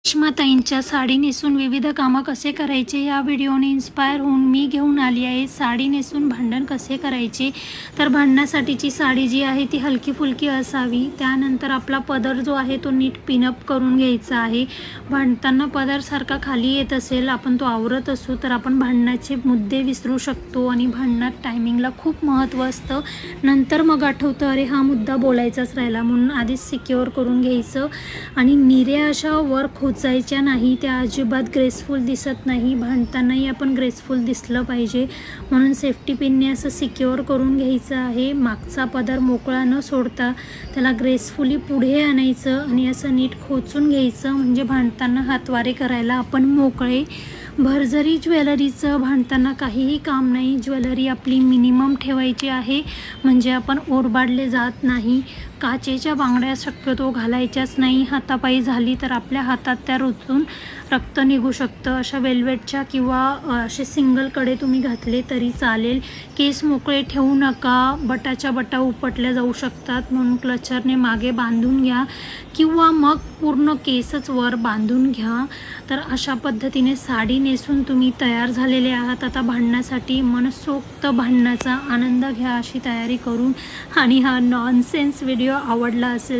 रेश्माताईंच्या साडी नेसून विविध कामं कसे करायचे या व्हिडिओने इन्स्पायर होऊन मी घेऊन आली आहे साडी नेसून भांडण कसे करायचे। तर भांडणासाठीची साडी जी आहे ती हलकी फुलकी असावी। त्यानंतर आपला पदर जो आहे तो नीट पिनअप करून घ्यायचा आहे। भांडताना पदर सारखा खाली येत असेल, आपण तो आवरत असू तर आपण भांडणाचे मुद्दे विसरू शकतो आणि भांडणात टायमिंगला खूप महत्त्व असतं। नंतर मग आठवतं अरे हा मुद्दा बोलायचाच राहिला, म्हणून आधीच सिक्युअर करून घ्यायचं। आणि निर्या अशा वर खोचायच्या नाही, त्या अजिबात ग्रेसफुल दिसत नाही। भांडतानाही आपण ग्रेसफुल दिसलं पाहिजे, म्हणून सेफ्टी पिनने असं सिक्युअर करून घ्यायचं आहे। मागचा पदर मोकळा न सोडता त्याला ग्रेसफुली पुढे आणायचं आणि असं नीट खोचून घ्यायचं, म्हणजे भांडताना हातवारे करायला आपण मोकळे। भरजरी ज्वेलरीचं भांडताना काहीही काम नाही। ज्वेलरी आपली मिनिमम ठेवायची आहे, म्हणजे आपण ओरबाडले जात नाही। काचेच्या बांगड्या शक्यतो घालायच्याच नाही, हातापायी झाली तर आपल्या हातात त्या रुतून रक्त निघू शकतं। अशा वेल्वेटच्या किंवा असे सिंगल कडे तुम्ही घातले तरी चालेल। केस मोकळे ठेवू नका, बटाच्या बटा उपटल्या जाऊ शकतात, म्हणून क्लचरने मागे बांधून घ्या किंवा मग पूर्ण केसच वर बांधून घ्या। तर अशा पद्धतीने साडी नेसून तुम्ही तयार झालेले आहात आता भांडण्यासाठी। मनसोक्त भांडण्याचा आनंद घ्या अशी तयारी करून। आणि हा नॉनसेन्स व्हिडिओ आवडला असेल